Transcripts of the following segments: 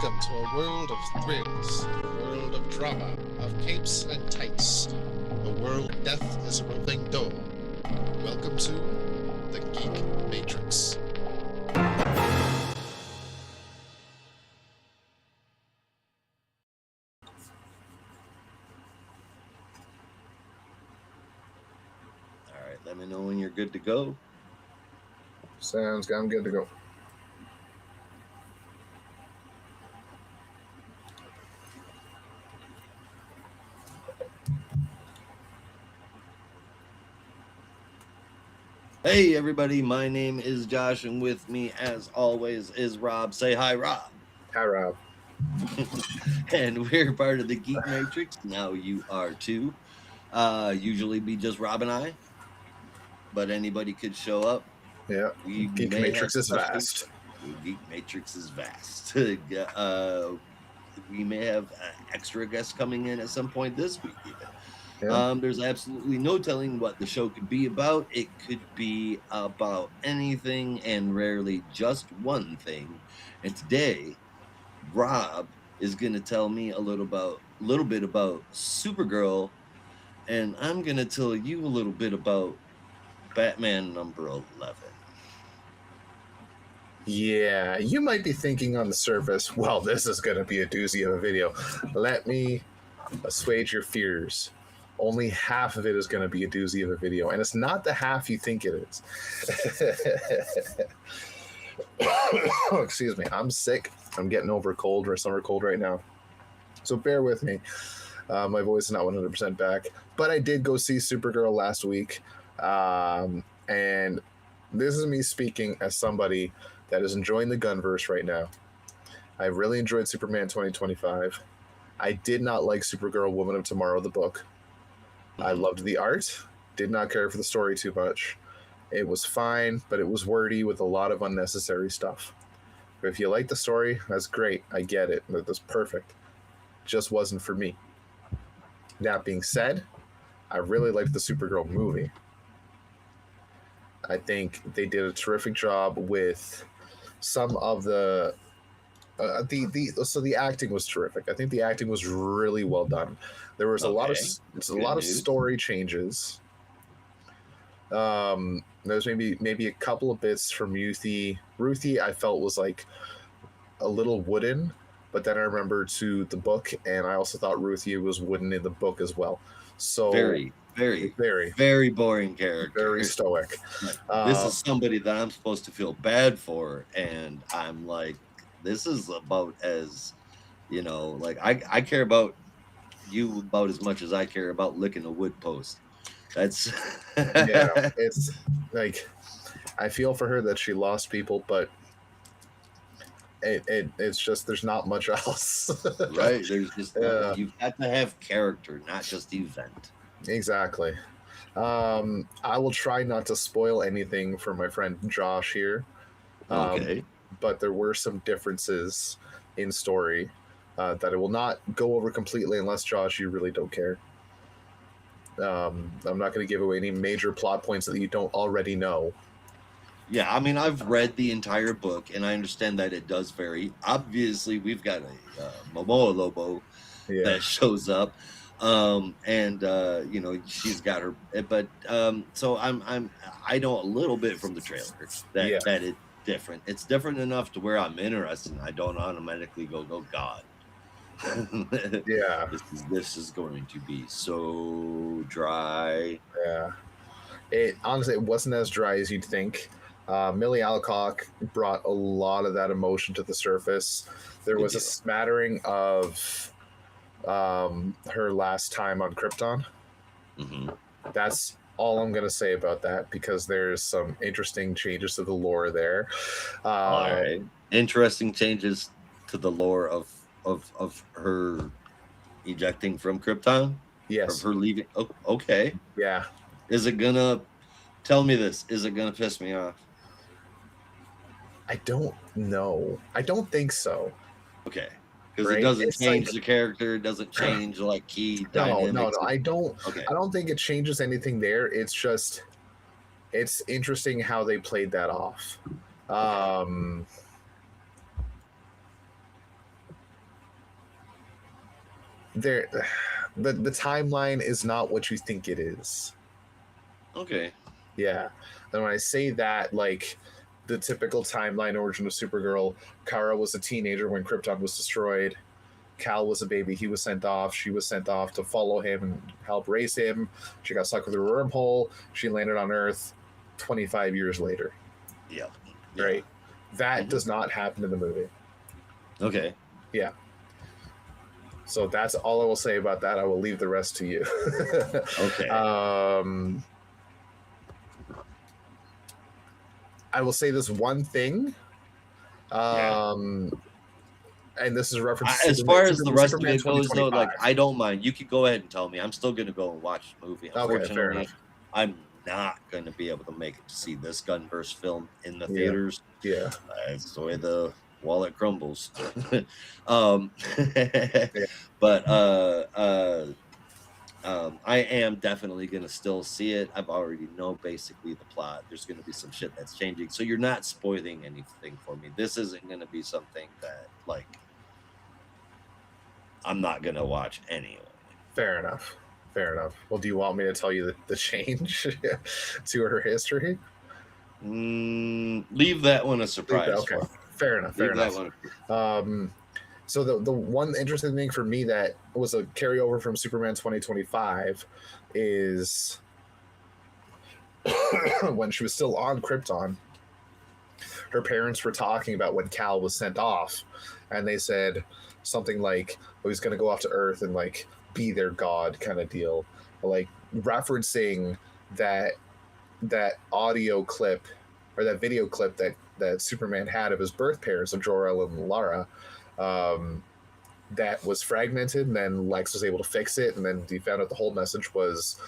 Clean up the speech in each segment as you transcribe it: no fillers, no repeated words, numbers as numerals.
Welcome to a world of thrills, a world of drama, of capes and tights, a world death is a rolling door. Welcome to the Geek Matrix. All right, let me know when you're good to go. Sounds good. I'm good to go. Hey, everybody, my name is Josh, and with me, as always, is Rob. Say hi, Rob. Hi, Rob. And we're part of the Geek Matrix. Now you are too. Usually be just Rob and I, but anybody could show up. Yeah, We Geek may Matrix have is vast. Geek Matrix is vast. We may have extra guests coming in at some point this week, even. Yeah. There's absolutely no telling what the show could be about. It could be about anything and rarely just one thing. And today, Rob is going to tell me a little bit about Supergirl, and I'm going to tell you a little bit about Batman number 11. Yeah, you might be thinking on the surface, well, this is going to be a doozy of a video. Let me assuage your fears. Only half of it is going to be a doozy of a video, and it's not the half you think it is. Excuse me, I'm sick. I'm getting over a cold or a summer cold right now. So bear with me. My voice is not 100% back, but I did go see Supergirl last week. And this is me speaking as somebody that is enjoying the Gunverse right now. I really enjoyed Superman 2025. I did not like Supergirl Woman of Tomorrow, the book. I loved the art, did not care for the story too much. It was fine, but it was wordy with a lot of unnecessary stuff. But if you like the story, that's great. I get it. That's perfect. Just wasn't for me. That being said, I really liked the Supergirl movie. I think they did a terrific job with some of the acting was terrific. I think the acting was really well done. There was a lot of story changes. There's maybe a couple of bits from Ruthie I felt was like a little wooden, but then I remember to the book, and I also thought Ruthie was wooden in the book as well. So very boring character. Very stoic. This is somebody that I'm supposed to feel bad for, and I'm like, this is about as, like I care about you about as much as I care about licking a wood post. That's yeah. It's like I feel for her that she lost people, but it's just there's not much else. Right? There's just you've got to have character, not just event. Exactly. I will try not to spoil anything for my friend Josh here. Okay. But there were some differences in story that I will not go over completely unless, Josh, you really don't care. I'm not going to give away any major plot points that you don't already know. Yeah, I mean, I've read the entire book, and I understand that it does vary. Obviously, we've got a Momoa Lobo that shows up, and she's got her. But so I know a little bit from the trailer that it's different. It's different enough to where I'm interested, and I don't automatically go, oh God. Yeah, this is going to be so dry. Yeah, it honestly it wasn't as dry as you'd think. Millie Alcock brought a lot of that emotion to the surface. There was a smattering of her last time on Krypton. Mm-hmm. That's all I'm going to say about that because there's some interesting changes to the lore there. All right. Interesting changes to the lore of her ejecting from Krypton? Yes. Of her leaving? Oh, okay. Yeah. Is it gonna tell me this? Is it gonna piss me off? I don't know. I don't think so. Okay. Because it doesn't change the character, it doesn't change like key dynamics. No. I don't think it changes anything there. It's just it's interesting how they played that off. there, the timeline is not what you think it is. Okay. Yeah. And when I say that, like the typical timeline origin of Supergirl, Kara was a teenager when Krypton was destroyed. Cal was a baby. He was sent off. She was sent off to follow him and help raise him. She got stuck with a wormhole. She landed on Earth 25 years later. Yep. Right? That does not happen in the movie. Okay. Yeah. So that's all I will say about that. I will leave the rest to you. Okay. I will say this one thing. And this is a reference as far as the rest of it goes, though, like I don't mind. You could go ahead and tell me. I'm still gonna go and watch the movie. Unfortunately, I'm not gonna be able to make it to see this Gunverse film in the theaters. Yeah, it's the way the wallet crumbles. But I am definitely gonna still see it. I've already know basically the plot. There's gonna be some shit that's changing, so you're not spoiling anything for me. This isn't gonna be something that like I'm not gonna watch anyway. Fair enough. Well, do you want me to tell you the change to her history? Leave that one a surprise. Okay, fair enough. So the one interesting thing for me that was a carryover from Superman 2025 is when she was still on Krypton, her parents were talking about when Cal was sent off, and they said something like, "Oh, he's going to go off to Earth and like be their god," kind of deal, like referencing that audio clip or that video clip that Superman had of his birth parents of Jor-El and Lara. That was fragmented, and then Lex was able to fix it, and then he found out the whole message was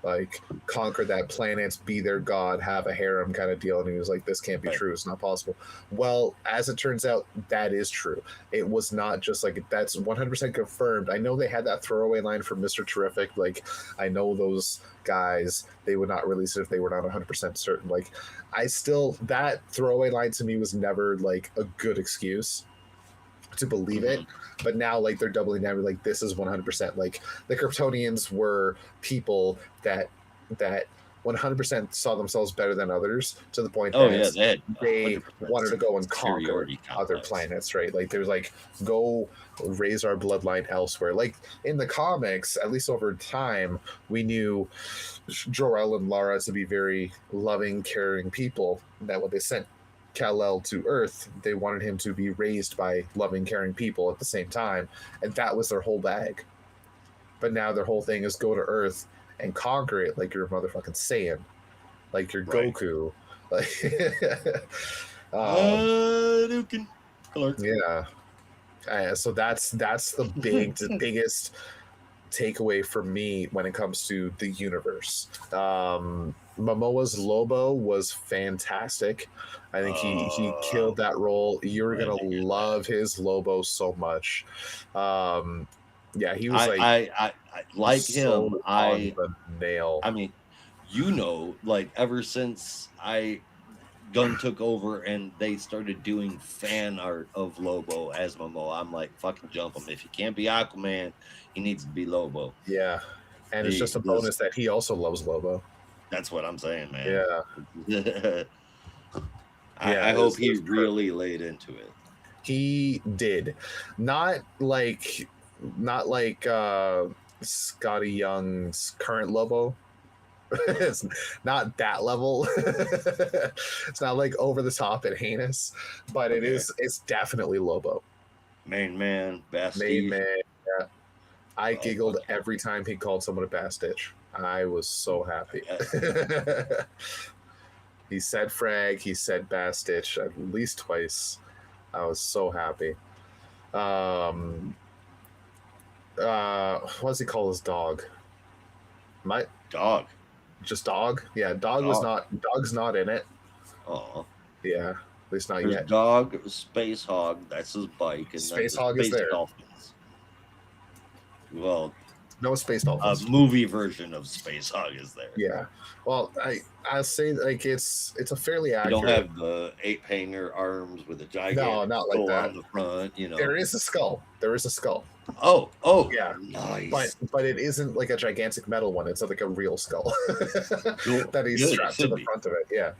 like conquer that planet, be their god, have a harem kind of deal. And he was like, this can't be true, it's not possible. Well, as it turns out, that is true. It was not just like, that's 100% confirmed. I know they had that throwaway line from Mr. Terrific, like I know those guys, they would not release it if they were not 100% certain. Like that throwaway line to me was never like a good excuse to believe it, but now like they're doubling down, like this is 100%. Like the Kryptonians were people that 100% saw themselves better than others, to the point that they wanted to go and conquer other planets, right? Like there's like, go raise our bloodline elsewhere. Like in the comics, at least over time, we knew Jor-El and Lara to be very loving, caring people, that when they sent Kal-El to Earth, they wanted him to be raised by loving, caring people at the same time, and that was their whole bag. But now their whole thing is go to Earth and conquer it, like you're a motherfucking Saiyan, like you're Goku, like yeah. So that's the biggest takeaway for me when it comes to the universe. Momoa's Lobo was fantastic. I think he killed that role. You're gonna love his Lobo so much. Yeah, he was I like so him. On the nail. I mean, like ever since Gunn took over and they started doing fan art of Lobo as Momoa, I'm like, fucking jump him. If he can't be Aquaman, he needs to be Lobo. Yeah, and it's just a bonus that he also loves Lobo. That's what I'm saying, man. Yeah. I hope he really laid into it. He did. Not like Scotty Young's current Lobo. It's not that level. It's not like over the top and heinous, but it's definitely Lobo. Main man, Bastich. Main man, yeah. I giggled every time he called someone a Bastich. I was so happy. He said frag, he said Bastich at least twice. I was so happy. What does he call his dog? My dog. Just dog? Yeah, dog's not in it. Oh. Yeah, at least not There's yet. Dog, Space Hog, that's his bike. And Space Hog is there. Dolphins. Well, No space dolphins. movie version of Space Hog is there. Yeah. Well, I'll say like it's a fairly You accurate. don't have the ape hanger arms with a gigantic not like skull that. on the front. You know, There is a skull. Oh, Yeah. nice. But it isn't like a gigantic metal one. It's like a real skull Cool. that he's Good, it strapped to should the be. front of it. Yeah.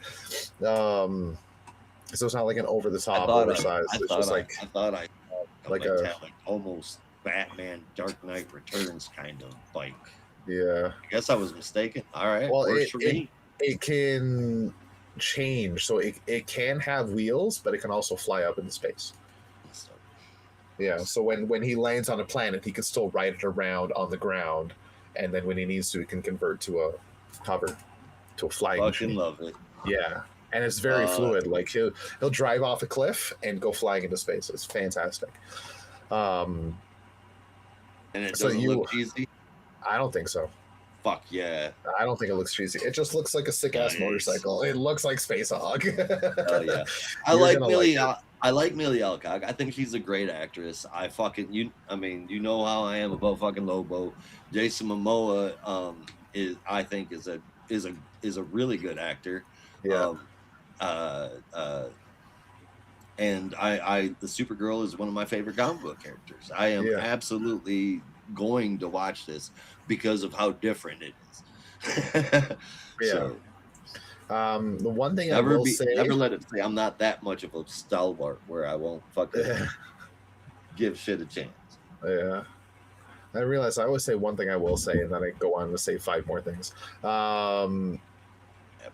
So it's not like an over the top, I oversized. It's just like I thought I like a a metallic, almost Batman Dark Knight Returns kind of bike. yeah. I guess I was mistaken. All right, Well, works for me. it can change, so it can have wheels, but it can also fly up into space. Yeah, so when he lands on a planet, he can still ride it around on the ground, and then when he needs to, he can convert to a hover, to a flying Fucking machine. love it. Yeah, and it's very fluid. Like he'll drive off a cliff and go flying into space. It's fantastic. And it So doesn't you- look cheesy. I don't think so. Fuck yeah. I don't think it looks cheesy. It just looks like a sick ass Nice. motorcycle. It looks like Space Hog. Hell yeah. I You're like gonna Millie. like I like Millie Alcock. I think she's a great actress. I mean, you know how I am about fucking Lobo. Jason Momoa is a really good actor. Yeah. And the Supergirl is one of my favorite comic book characters. I am Yeah. absolutely going to watch this because of how different it is. Yeah. So, The one thing I will say, never let it say I'm not that much of a stalwart where I won't fucking give shit a chance. yeah. I realize I always say one thing I will say, and then I go on to say 5 more things. Happens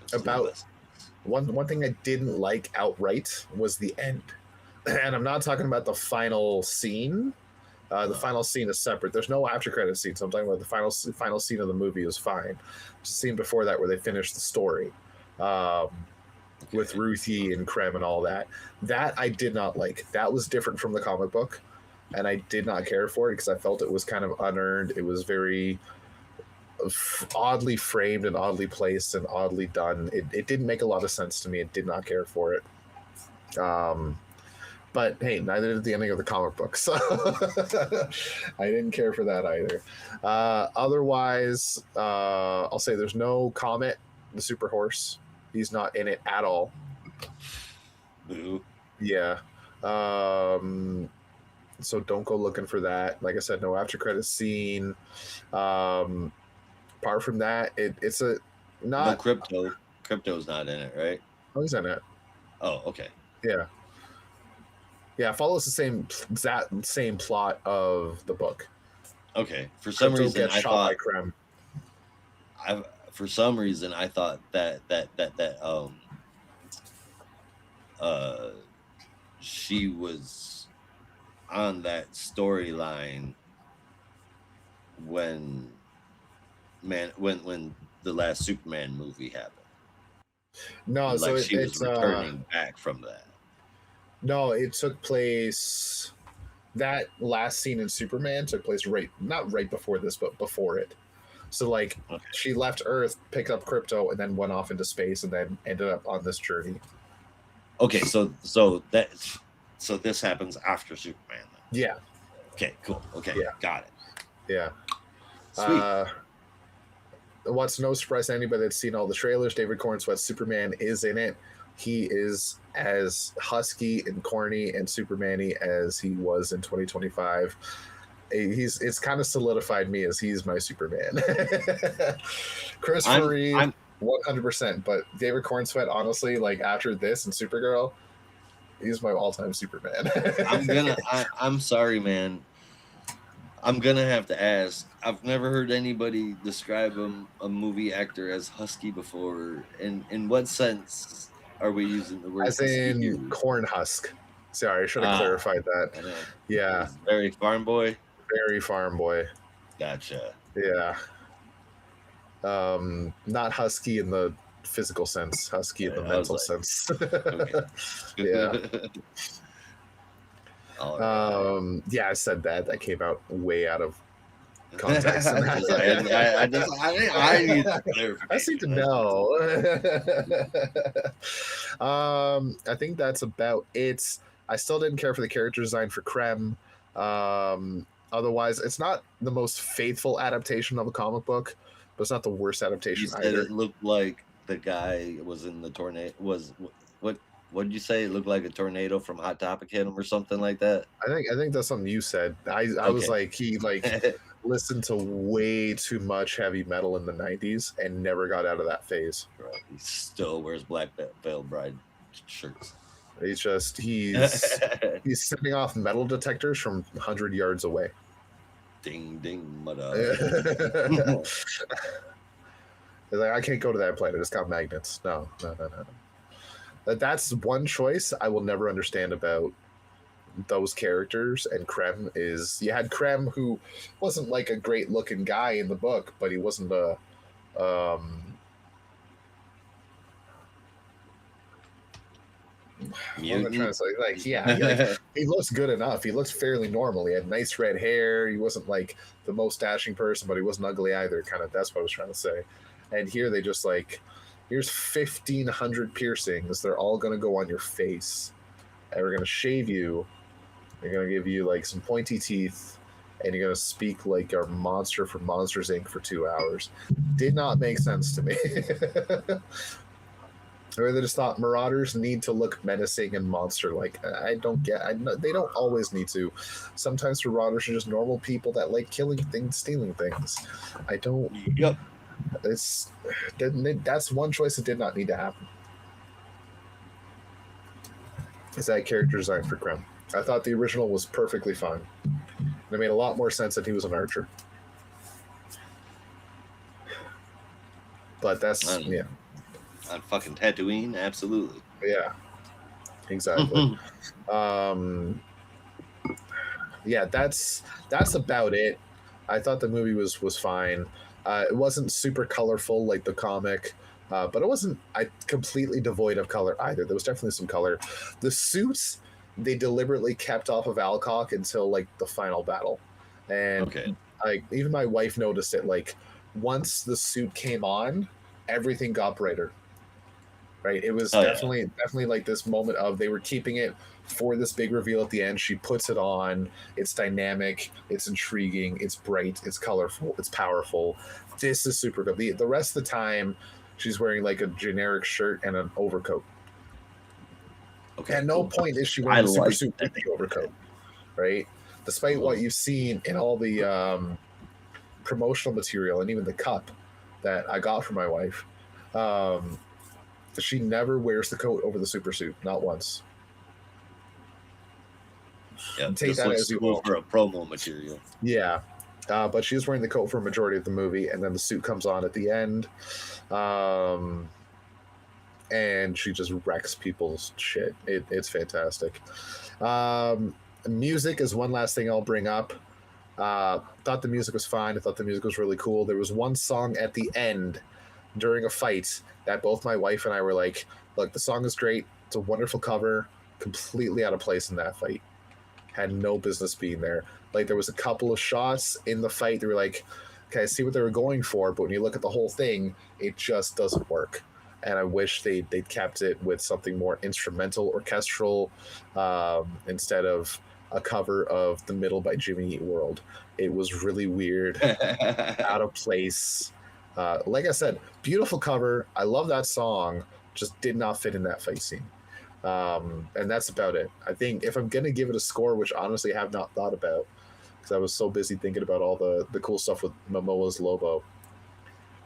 to About- the best. One thing I didn't like outright was the end, and I'm not talking about the final scene. The final scene is separate. There's no after credit scene. So I'm talking about the final scene of the movie is fine. The scene before that where they finish the story with Ruthie and Krem and all that. That I did not like. That was different from the comic book, and I did not care for it because I felt it was kind of unearned. It was very oddly framed and oddly placed and oddly done. It didn't make a lot of sense to me. I did not care for it. But hey, neither did the ending of the comic book, so I didn't care for that either. Otherwise, I'll say there's no Comet, the super horse. He's not in it at all. Boo. Yeah. So don't go looking for that. Like I said, no after credit scene. Apart from that, it's a not. No crypto. Crypto's not in it, right? Oh, he's in it. Oh, okay. Yeah. Yeah, it follows the same plot of the book. Okay. For some Crypto reason, gets I shot thought by Krem. I thought that she was on that storyline when the last Superman movie happened. No, Like so she was it's returning back from that. no, it took place. That last scene in Superman took place not right before this, but before it. So like Okay. she left Earth, picked up Crypto, and then went off into space, and then ended up on this journey. Okay, so this happens after Superman. Then. Yeah, Okay, cool. Okay, Yeah. got it. yeah. Sweet. What's no surprise to anybody that's seen all the trailers, David Cornsweet's Superman is in it. He is as husky and corny and Superman-y as he was in 2025. It's kind of solidified me as he's my Superman. Christopher Reeve, 100%. But David Cornsweet, honestly, like after this and Supergirl, he's my all-time Superman. I'm sorry, man. I'm gonna have to ask. I've never heard anybody describe a movie actor as husky before. In what sense are we using the word As husky in here? corn husk. Sorry, I should have clarified that. I know. Yeah, He's very farm boy. very farm boy. Gotcha. Yeah. Not husky in the physical sense, husky in the Yeah, I was mental like- sense. Okay. Yeah. All right. Yeah, I said that. That came out way out of context. I need clarification. I seem to know. I think that's about it. I still didn't care for the character design for Krem. Otherwise, it's not the most faithful adaptation of a comic book, but it's not the worst You adaptation said either. it looked like the guy was in the tornado. What did you say? It looked like a tornado from Hot Topic hit him or something like that. I think that's something you said. I was Okay. like, he like listened to way too much heavy metal in the 90s and never got out of that phase. Right. He still wears Black Veil Bride shirts. He's setting off metal detectors from 100 yards away. Ding ding, mother. He's like, I can't go to that planet. It's got magnets. No. That's one choice I will never understand about those characters. And Krem is, you had Krem, who wasn't like a great looking guy in the book, but he wasn't a what am I trying to say? Like, yeah, he looks good enough. He looks fairly normal. He had nice red hair. He wasn't like the most dashing person, but he wasn't ugly either. Kind of, that's what I was trying to say. And here they just like, here's 1,500 piercings. They're all gonna go on your face, and we're gonna shave you. They're gonna give you like some pointy teeth, and you're gonna speak like a monster from Monsters Inc. for 2 hours. Did not make sense to me. Or they just thought Marauders need to look menacing and monster-like. I don't get. They don't always need to. Sometimes Marauders are just normal people that like killing things, stealing things. I don't. Yep. That's one choice that did not need to happen. Is that character design for Krem? I thought the original was perfectly fine. It made a lot more sense that he was an archer. But that's yeah. On fucking Tatooine, absolutely. Yeah, exactly. Yeah, that's about it. I thought the movie was fine. It wasn't super colorful like the comic, but it wasn't completely devoid of color either. There was definitely some color. The suits they deliberately kept off of Alcock until like the final battle, and Okay. like even my wife noticed it. Like once the suit came on, everything got brighter. Right, it was definitely like this moment of they were keeping it for this big reveal at the end. She puts it on. It's dynamic. It's intriguing. It's bright. It's colorful. It's powerful. This is super good. The rest of the time, she's wearing like a generic shirt and an overcoat. Okay. At no point is she wearing a super suit with the overcoat, right? Despite what you've seen in all the promotional material and even the cup that I got for my wife. She never wears the coat over the super suit, not once. Yeah, take that as you will for a promo material. Yeah, but she's wearing the coat for a majority of the movie, and then the suit comes on at the end, and she just wrecks people's shit. It's fantastic. Music is one last thing I'll bring up. Thought the music was fine. I thought the music was really cool. There was one song at the end during a fight that both my wife and I were like, look, the song is great. It's a wonderful cover. Completely out of place in that fight. Had no business being there. Like there was a couple of shots in the fight. They were like, okay, I see what they were going for, but when you look at the whole thing, it just doesn't work. And I wish they'd kept it with something more instrumental, orchestral, instead of a cover of The Middle by Jimmy Eat World. It was really weird, out of place. Like I said, beautiful cover. I love that song. Just did not fit in that fight scene. And that's about it. I think if I'm going to give it a score, which honestly I have not thought about, because I was so busy thinking about all the cool stuff with Momoa's Lobo.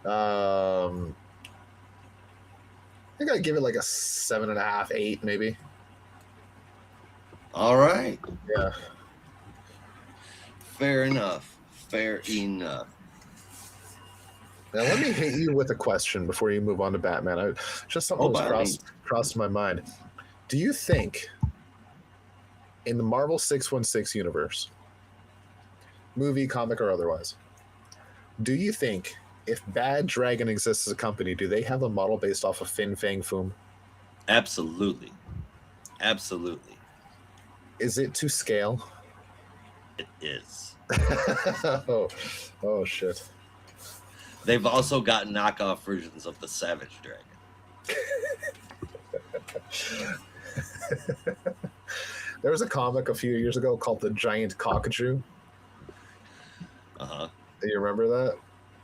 I think I'd give it like a 7.5, 8 maybe. All right. Yeah. Fair enough. Fair enough. Now let me hit you with a question before you move on to Batman. Just something that was crossed my mind. Do you think in the Marvel 616 universe, movie, comic, or otherwise, do you think if Bad Dragon exists as a company, do they have a model based off of Fin Fang Foom? Absolutely. Absolutely. Is it to scale? It is. oh shit. They've also got knockoff versions of the Savage Dragon. There was a comic a few years ago called The Giant Cockatoo. Uh-huh. Do you remember that?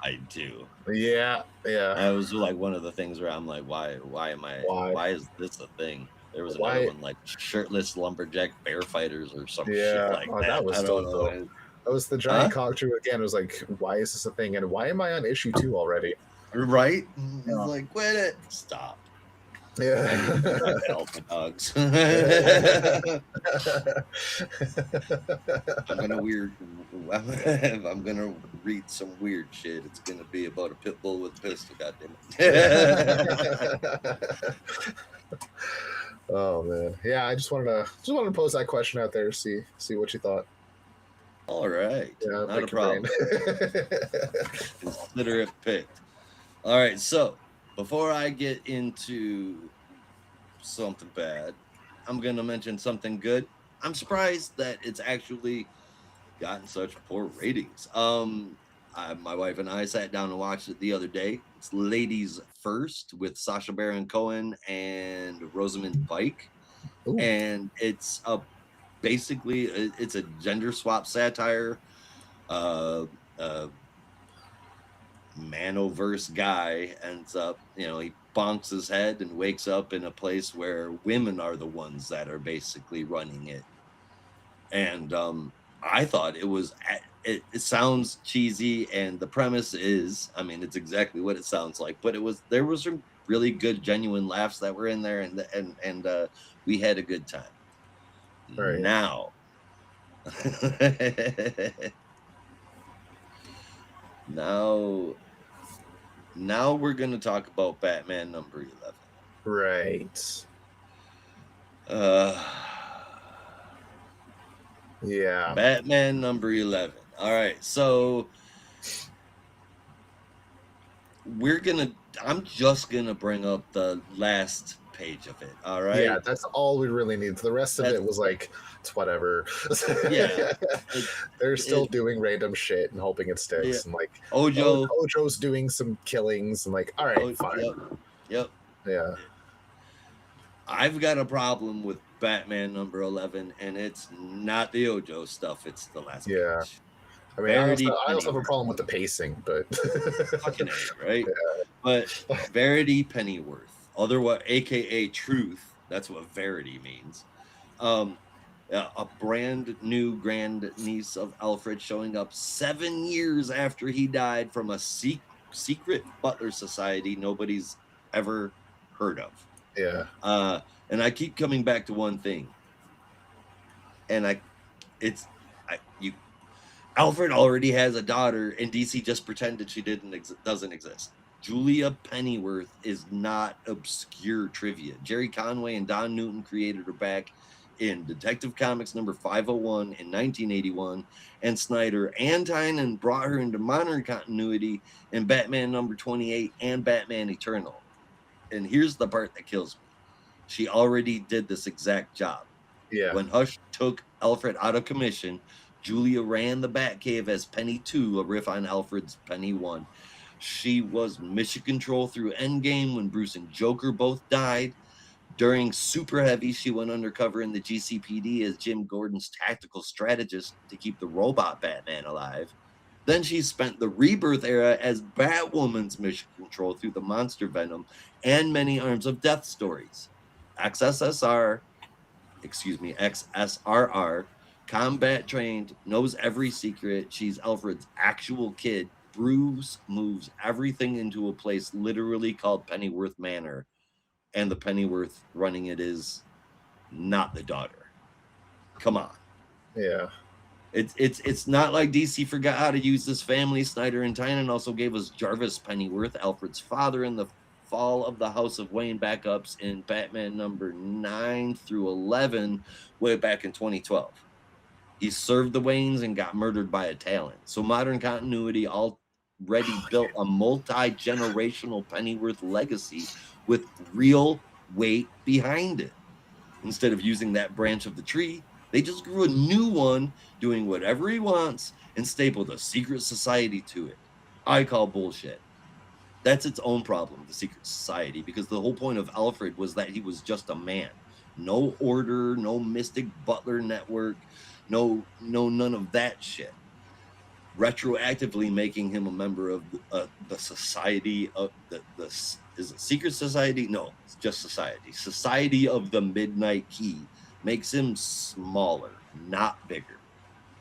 I do. Yeah. That was like one of the things where I'm like, why Why? is this a thing? There was another Why? one like shirtless lumberjack bear fighters or some shit Yeah. like Oh, that. that was I don't dope know. though. That was the Huh? giant cocktail again. It was like, why is this a thing? And why am I on issue 2 already? Right? It's Yeah. like, quit it. Stop. Yeah. I need to go back to helping dogs. I'm gonna weird. If I'm gonna read some weird shit, it's gonna be about a pit bull with a pistol. Goddamn it! Oh man, yeah. I just wanted to pose that question out there, see what you thought. All right, Yeah, not a pick your brain. problem. Consider it picked. All right, so before I get into something bad, I'm gonna mention something good. I'm surprised that it's actually gotten such poor ratings. My wife and I sat down and watched it the other day. It's Ladies First with Sacha Baron Cohen and Rosamund Pike, Ooh, and it's a basically it's a gender swap satire. Uh, uh, Manoverse guy ends up, he bonks his head and wakes up in a place where women are the ones that are basically running it. And I thought it sounds cheesy, and the premise is, I mean, it's exactly what it sounds like, but there was some really good genuine laughs that were in there, and we had a good time. right. Now now now we're going to talk about Batman number 11. Right. uh Yeah. Batman number 11. All right, so I'm just gonna bring up the last page of it. All right. Yeah, that's all we really need. The rest of it was like, it's whatever. Yeah. They're still doing random shit and hoping it Yeah. sticks. And like, Ojo. Ojo's doing some killings. And like, all right, fine. Yep. Yeah. I've got a problem with Batman number 11, and it's not the Ojo stuff. It's the last Yeah. page. I mean, I also have a problem with the pacing, but fucking A, right? Yeah. But Verity Pennyworth, otherwise AKA Truth, that's what Verity means. A brand new grand niece of Alfred showing up 7 years after he died from a secret butler society nobody's ever heard of. Yeah. And I keep coming back to one thing, and Alfred already has a daughter, and DC just pretended she doesn't exist. Julia Pennyworth is not obscure trivia. Jerry Conway and Don Newton created her back in Detective Comics number 501 in 1981, and Snyder and Tynion brought her into modern continuity in Batman number 28 and Batman Eternal. And here's the part that kills me. She already did this exact job. Yeah. When Hush took Alfred out of commission, Julia ran the Batcave as Penny 2, a riff on Alfred's Penny 1. She was mission control through Endgame when Bruce and Joker both died. During Super Heavy, she went undercover in the GCPD as Jim Gordon's tactical strategist to keep the robot Batman alive. Then she spent the Rebirth era as Batwoman's mission control through the Monster Venom and many Arms of Death stories. XSRR, combat trained, knows every secret. She's Alfred's actual kid. Bruce moves everything into a place literally called Pennyworth Manor, and the Pennyworth running it is not the daughter. Come on. Yeah. It's not like DC forgot how to use this family. Snyder and Tynion also gave us Jarvis Pennyworth, Alfred's father, in the fall of the House of Wayne backups in Batman number 9 through 11 way back in 2012. He served the Waynes and got murdered by a Talon. So modern continuity already built a multi-generational Pennyworth legacy with real weight behind it. Instead of using that branch of the tree, they just grew a new one, doing whatever he wants, and stapled a secret society to it. I call bullshit. That's its own problem, the secret society, because the whole point of Alfred was that he was just a man. No order, no mystic butler network, no none of that shit. retroactively making him a member of the society of is it secret society? No, it's just society of the Midnight Key. Makes him smaller, not bigger.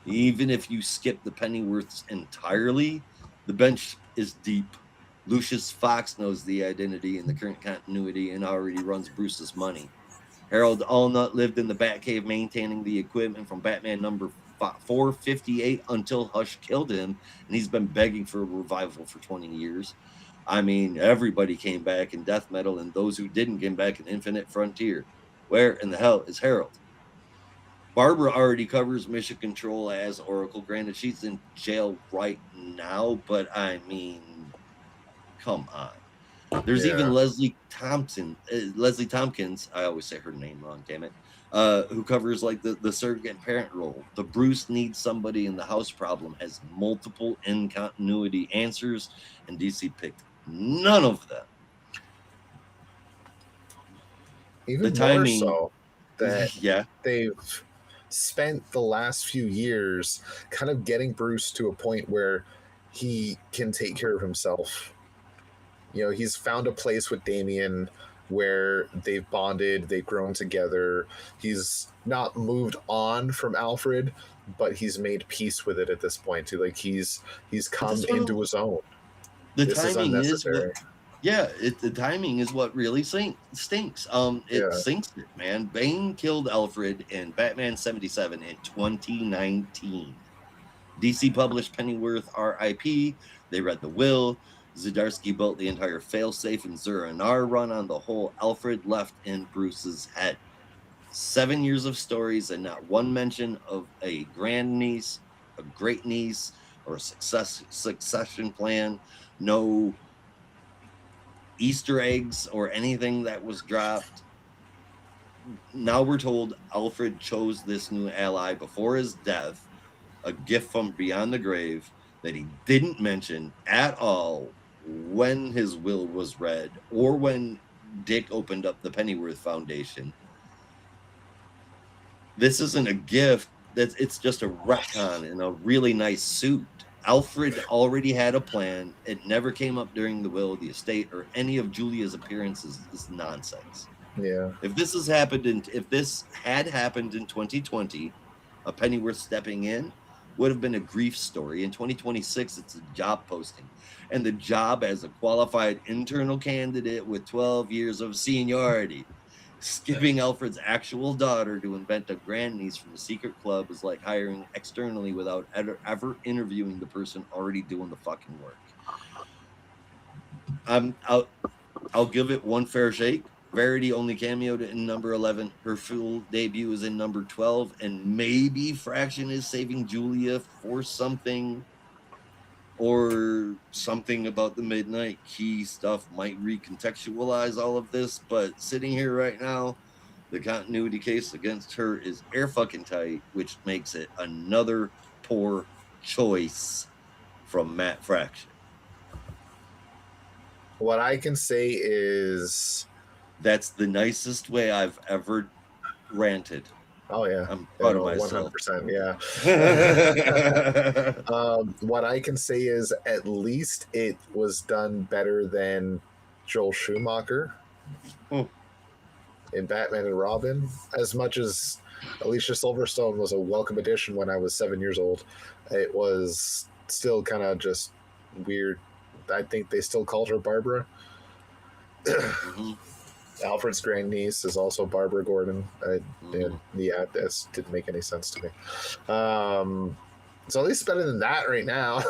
Even if you skip the Pennyworths entirely, the bench is deep. Lucius Fox knows the identity and the current continuity and already runs Bruce's money. Harold Allnut lived in the Batcave maintaining the equipment from Batman number 458 until Hush killed him, and he's been begging for a revival for 20 years. I mean, everybody came back in Death Metal, and those who didn't came back in Infinite Frontier. Where in the hell is Harold? Barbara already covers Mission Control as Oracle. Granted, she's in jail right now, but I mean, come on. There's even Leslie Tompkins. I always say her name wrong, damn it. Who covers like the surrogate parent role. The Bruce needs somebody in the house problem has multiple in continuity answers, and DC picked none of them. Even the timing, more so that they've spent the last few years kind of getting Bruce to a point where he can take care of himself. You know, he's found a place with Damian where they've bonded, they've grown together. He's not moved on from Alfred, but he's made peace with it at this point too. Like he's come into his own. The timing is the timing is what really stinks. It sinks it, man. Bane killed Alfred in Batman 77 in 2019. DC published Pennyworth R.I.P. They read the will. Zdarsky built the entire failsafe and Zur-Anar run on the whole. Alfred left in Bruce's head. 7 years of stories and not one mention of a grandniece, a great niece, or a succession plan. No Easter eggs or anything that was dropped. Now we're told Alfred chose this new ally before his death, a gift from beyond the grave that he didn't mention at all when his will was read or when Dick opened up the Pennyworth Foundation. This isn't a gift. It's just a retcon in a really nice suit. Alfred already had a plan. It never came up during the will of the estate or any of Julia's appearances. Is nonsense. Yeah. If this had happened in 2020, a Pennyworth stepping in would have been a grief story. In 2026, it's a job posting. And the job as a qualified internal candidate with 12 years of seniority. Skipping Alfred's actual daughter to invent a grandniece from a secret club is like hiring externally without ever interviewing the person already doing the fucking work. I'll give it one fair shake. Verity only cameoed in number 11. Her full debut is in number 12, and maybe Fraction is saving Julia for something, or something about the Midnight Key stuff might recontextualize all of this. But sitting here right now, the continuity case against her is air fucking tight, which makes it another poor choice from Matt Fraction. What I can say is that's the nicest way I've ever ranted. Oh yeah, I'm proud of myself. 100%. Yeah. What I can say is at least it was done better than Joel Schumacher in Batman and Robin. As much as Alicia Silverstone was a welcome addition when I was 7 years old, it was still kind of just weird. I think they still called her Barbara. Mm-hmm. Alfred's grandniece is also Barbara Gordon. Yeah, this didn't make any sense to me. So at least better than that right now.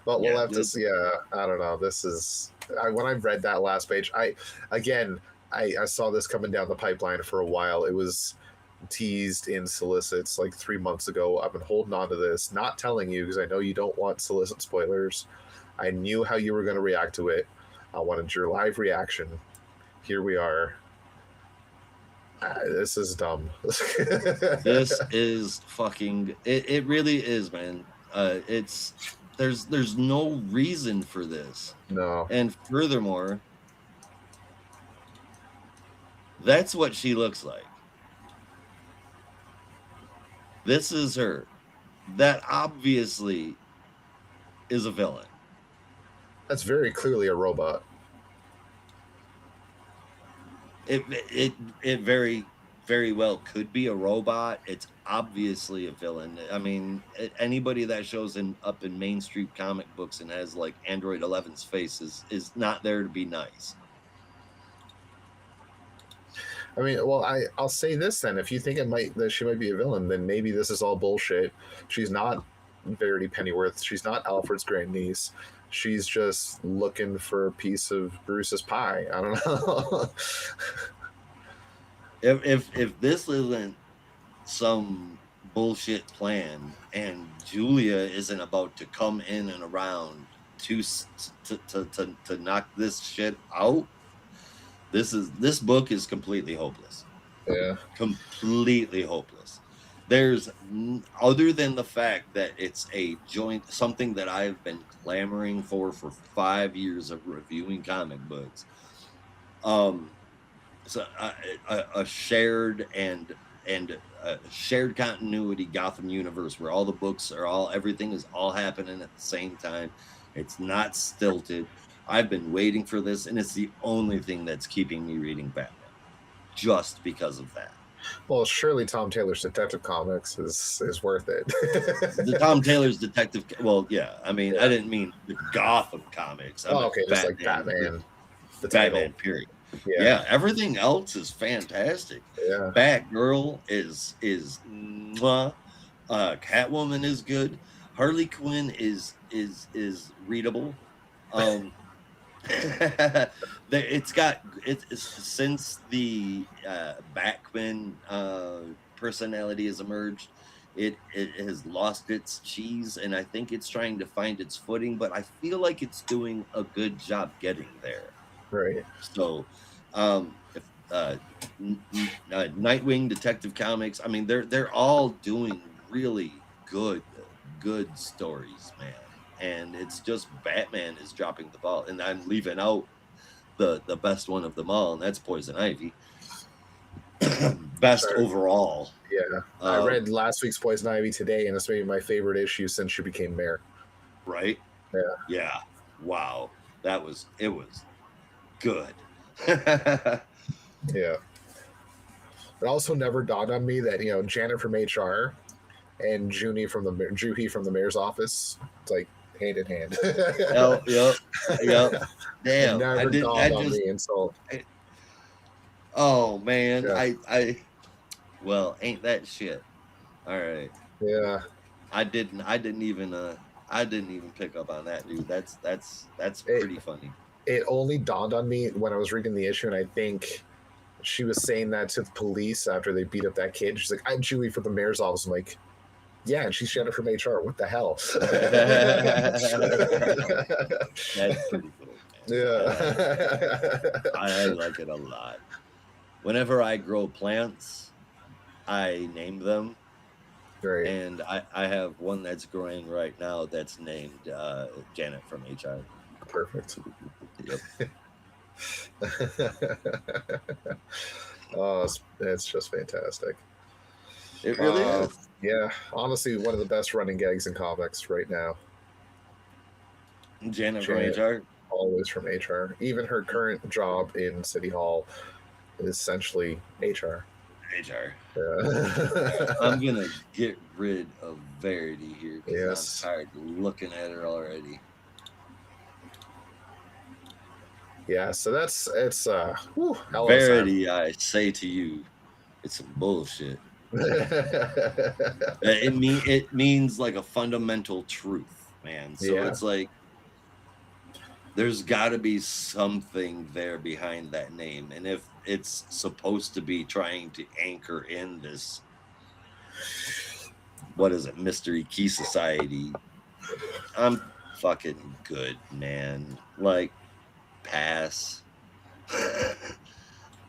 But we'll have to see. I don't know. This is when I read that last page. I saw this coming down the pipeline for a while. It was teased in solicits like 3 months ago. I've been holding on to this, not telling you because I know you don't want solicit spoilers. I knew how you were going to react to it. I wanted your live reaction. Here we are. This is dumb. This is fucking. It really is, man. There's no reason for this. No. And furthermore, that's what she looks like. This is her. that obviously is a villain. That's very clearly a robot. It very very well could be a robot. It's obviously a villain. I mean, anybody that shows up in mainstream comic books and has like Android 11's face is not there to be nice. I mean, well, I'll say this then: if you think that she might be a villain, then maybe this is all bullshit. She's not Verity Pennyworth. She's not Alfred's grandniece. She's just looking for a piece of Bruce's pie. I don't know. If this isn't some bullshit plan and Julia isn't about to come in and around to knock this shit out, this book is completely hopeless. Yeah, completely hopeless. There's other than the fact that it's a joint, something that I've been clamoring for 5 years of reviewing comic books. So a shared and shared continuity Gotham universe where all the books are everything is all happening at the same time. It's not stilted. I've been waiting for this, and it's the only thing that's keeping me reading Batman, just because of that. Well, surely Tom Taylor's Detective Comics is worth it. The Tom Taylor's Detective, well, yeah. I mean, I didn't mean the Gotham comics. I okay, just like Batman. The Batman, period. Yeah, everything else is fantastic. Yeah, Batgirl is mwah. Catwoman is good. Harley Quinn is readable. It's since the Batman personality has emerged, it has lost its cheese, and I think it's trying to find its footing, but I feel like it's doing a good job getting there. Right. So Nightwing, Detective Comics, I mean, they're all doing really good stories, man. And it's just Batman is dropping the ball, and I'm leaving out the best one of them all, and that's Poison Ivy. Best overall. Yeah, I read last week's Poison Ivy today, and it's maybe my favorite issue since she became mayor. Right? Yeah. Yeah. Wow. It was good. Yeah. It also never dawned on me that Janet from HR and Juhi from the mayor's office, it's like hand in hand. Yep. Damn. Never dawned on me until. Oh man, yeah. Well, ain't that shit? All right. Yeah. I didn't even pick up on that, dude. That's pretty funny. It only dawned on me when I was reading the issue, and I think she was saying that to the police after they beat up that kid. She's like, "I'm Julie from the mayor's office." I'm like, "Yeah," and she's Jennifer from HR. What the hell? That's pretty cool. Yeah. I like it a lot. Whenever I grow plants, I name them. Right. And I have one that's growing right now that's named Janet from HR. Perfect. Yep. Oh, it's just fantastic. It really is. Yeah, honestly, one of the best running gags in comics right now. Janet from HR? Always from HR. Even her current job in City Hall is essentially HR. HR. Yeah. I'm going to get rid of Verity here because yes. I'm tired of looking at her already. Yeah, so it's Verity, I say to you, it's some bullshit. It means like a fundamental truth, man. So it's like there's got to be something there behind that name, and if it's supposed to be trying to anchor in this, what is it, Mystery Key Society, I'm fucking good, man. Like, pass.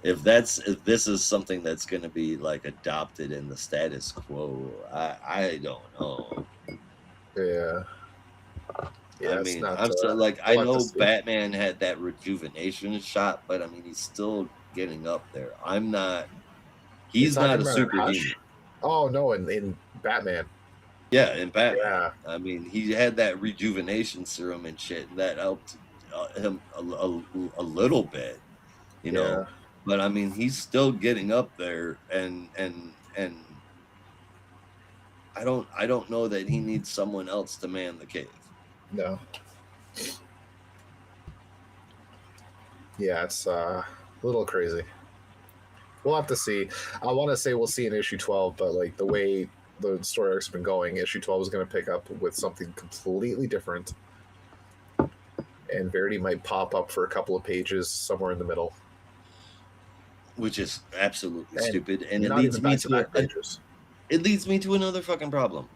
If this is something that's going to be like adopted in the status quo, I don't know. Yeah. I mean, I know Batman had that rejuvenation shot, but I mean, he's still getting up there. He's not a superhuman. Oh no, in Batman. Yeah, in Batman. Yeah. I mean, he had that rejuvenation serum and shit, and that helped him a little bit, you know. But I mean, he's still getting up there, and I don't know that he needs someone else to man the cave. No. Yeah, it's a little crazy. We'll have to see. I want to say we'll see in issue 12, but like the way the story arc's been going, issue 12 is going to pick up with something completely different. And Verity might pop up for a couple of pages somewhere in the middle. Which is absolutely stupid. And it leads me to another fucking problem.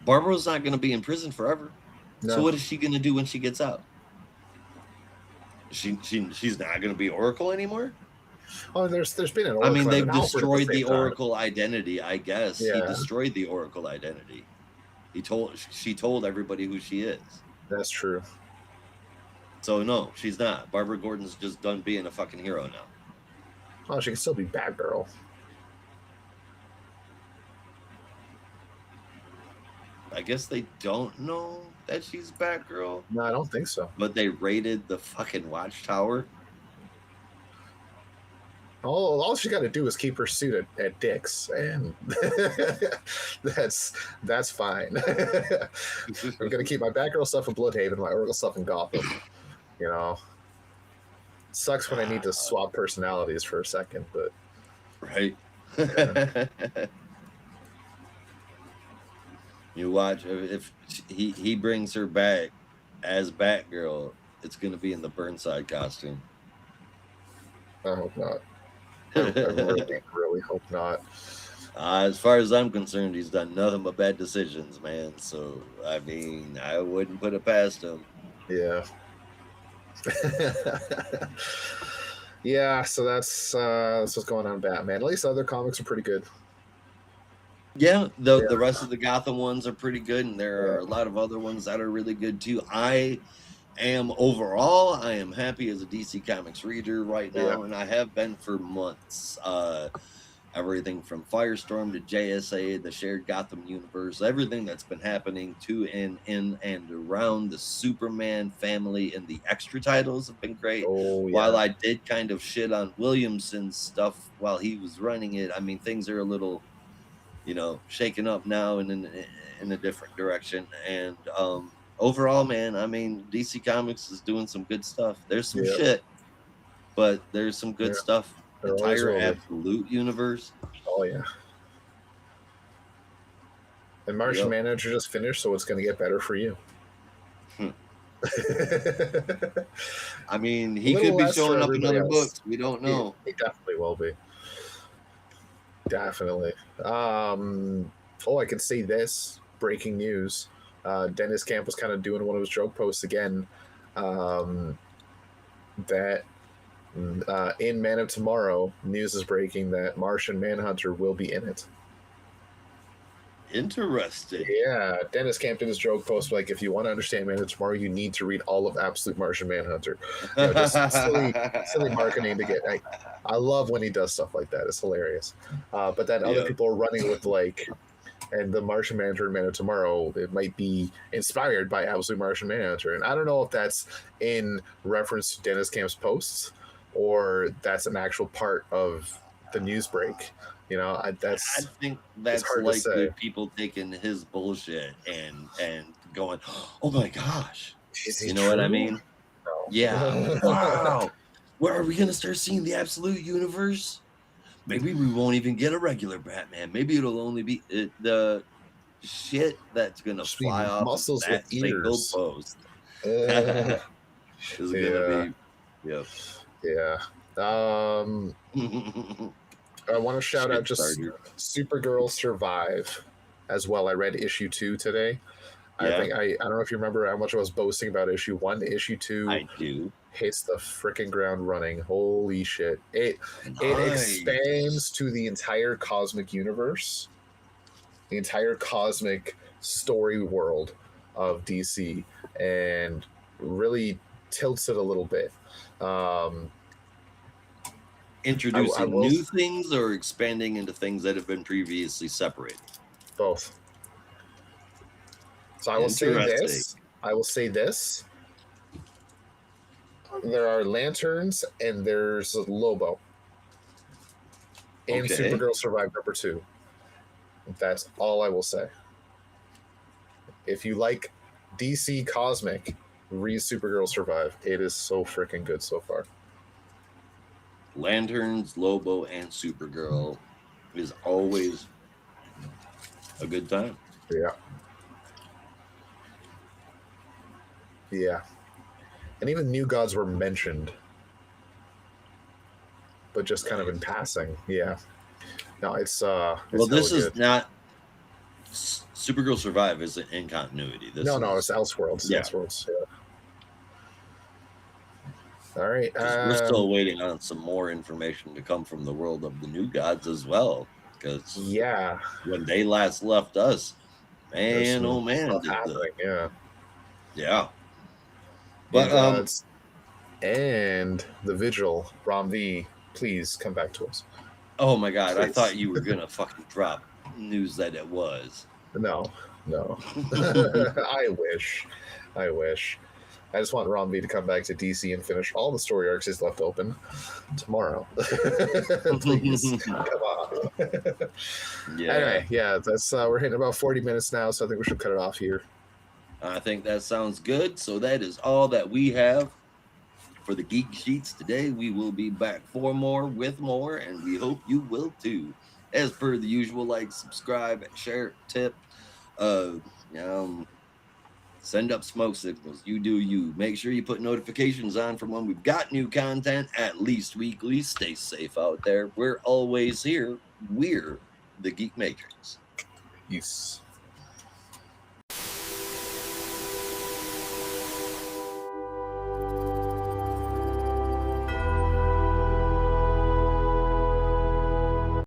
Barbara's not going to be in prison forever. No. So what is she going to do when she gets out? She's not going to be Oracle anymore? Oh, there's been an Oracle. I mean, they've destroyed the Oracle identity, I guess. Yeah. He destroyed the Oracle identity. She told everybody who she is. That's true. So no, she's not. Barbara Gordon's just done being a fucking hero now. Oh, she can still be Batgirl. I guess they don't know that she's Batgirl. No, I don't think so. But they raided the fucking Watchtower. All she got to do is keep her suit at Dick's, and that's fine. I'm gonna keep my Batgirl stuff in Bloodhaven, my Oracle stuff in Gotham. You know, sucks when I need to swap personalities for a second, but right. Yeah. You watch if he brings her back as Batgirl, it's gonna be in the Burnside costume. I hope not. I really hope not. As far as I'm concerned, he's done nothing but bad decisions, man. So, I mean, I wouldn't put it past him. Yeah. Yeah, so that's what's going on in Batman. At least other comics are pretty good. Yeah, the rest of the Gotham ones are pretty good, and there are a lot of other ones that are really good, too. I am happy as a DC Comics reader right now, and I have been for months. Everything from Firestorm to JSA, the shared Gotham universe, everything that's been happening to in and around the Superman family and the extra titles have been great. While I did kind of shit on Williamson's stuff while he was running it, I mean, things are a little, shaken up now and in a different direction. And overall, man, I mean, DC Comics is doing some good stuff. There's some shit, but there's some good stuff. The entire Absolute universe. Oh, yeah. And Martian Manhunter just finished, so it's going to get better for you. I mean, he could be showing up in other books. We don't know. He definitely will be. Definitely. I can say this. Breaking news. Dennis Camp was kind of doing one of his joke posts again. That in Man of Tomorrow, news is breaking that Martian Manhunter will be in it. Interesting. Yeah, Dennis Camp did his joke post like, if you want to understand Man of Tomorrow, you need to read all of Absolute Martian Manhunter. Just silly marketing to get. I love when he does stuff like that. It's hilarious. But then other people are running with and the Martian Manhunter in Man of Tomorrow, it might be inspired by Absolute Martian Manhunter. And I don't know if that's in reference to Dennis Camp's posts or that's an actual part of the news break. I think that's like the people taking his bullshit and going, oh my gosh. You know what I mean? No. Yeah. Wow. Where are we going to start seeing the Absolute universe? Maybe we won't even get a regular Batman. Maybe it'll only be the shit that's going to fly off muscles that with ears. Single post. Is going to be, Yeah. I want to shout out just Supergirl Survive as well. I read issue 2 today. I don't know if you remember how much I was boasting about issue 1. Issue 2 I do. Hits the freaking ground running. Holy shit. It expands to the entire cosmic universe, the entire cosmic story world of DC, and really tilts it a little bit. Introducing new things or expanding into things that have been previously separated? Both. So I will say Interesting. this. I will say this. There are Lanterns and there's Lobo. And Okay. Supergirl survived #2. That's all I will say. If you like DC Cosmic, read Supergirl Survive. It is so freaking good so far. Lanterns, Lobo, and Supergirl is always a good time. Yeah. Yeah. And even New Gods were mentioned, but just kind of in passing. Yeah. No, it's well, this hella is good. not Supergirl Survive isn't in continuity. This No, is, it's Elseworlds. Yeah. Elseworlds. Yeah. All right. We're still waiting on some more information to come from the world of the New Gods as well. Because yeah, when they last left us, man, oh man, stuff did happening. yeah. But But Gods and the Vigil, Rom V, please come back to us. oh my god, I Please. thought you were gonna fucking drop news that it was. No. I wish. I just want Rom V to come back to DC and finish all the story arcs he's left open tomorrow. Please, come on. Yeah. Anyway, yeah, that's we're hitting about 40 minutes now, so I think we should cut it off here. I think that sounds good. So that is all that we have for the Geek Sheets today. We will be back for more with more, and we hope you will too. As per the usual, like, subscribe, share, tip, send up smoke signals. You do you. Make sure you put notifications on for when we've got new content, at least weekly. Stay safe out there. We're always here. We're the Geek Matrix. Peace.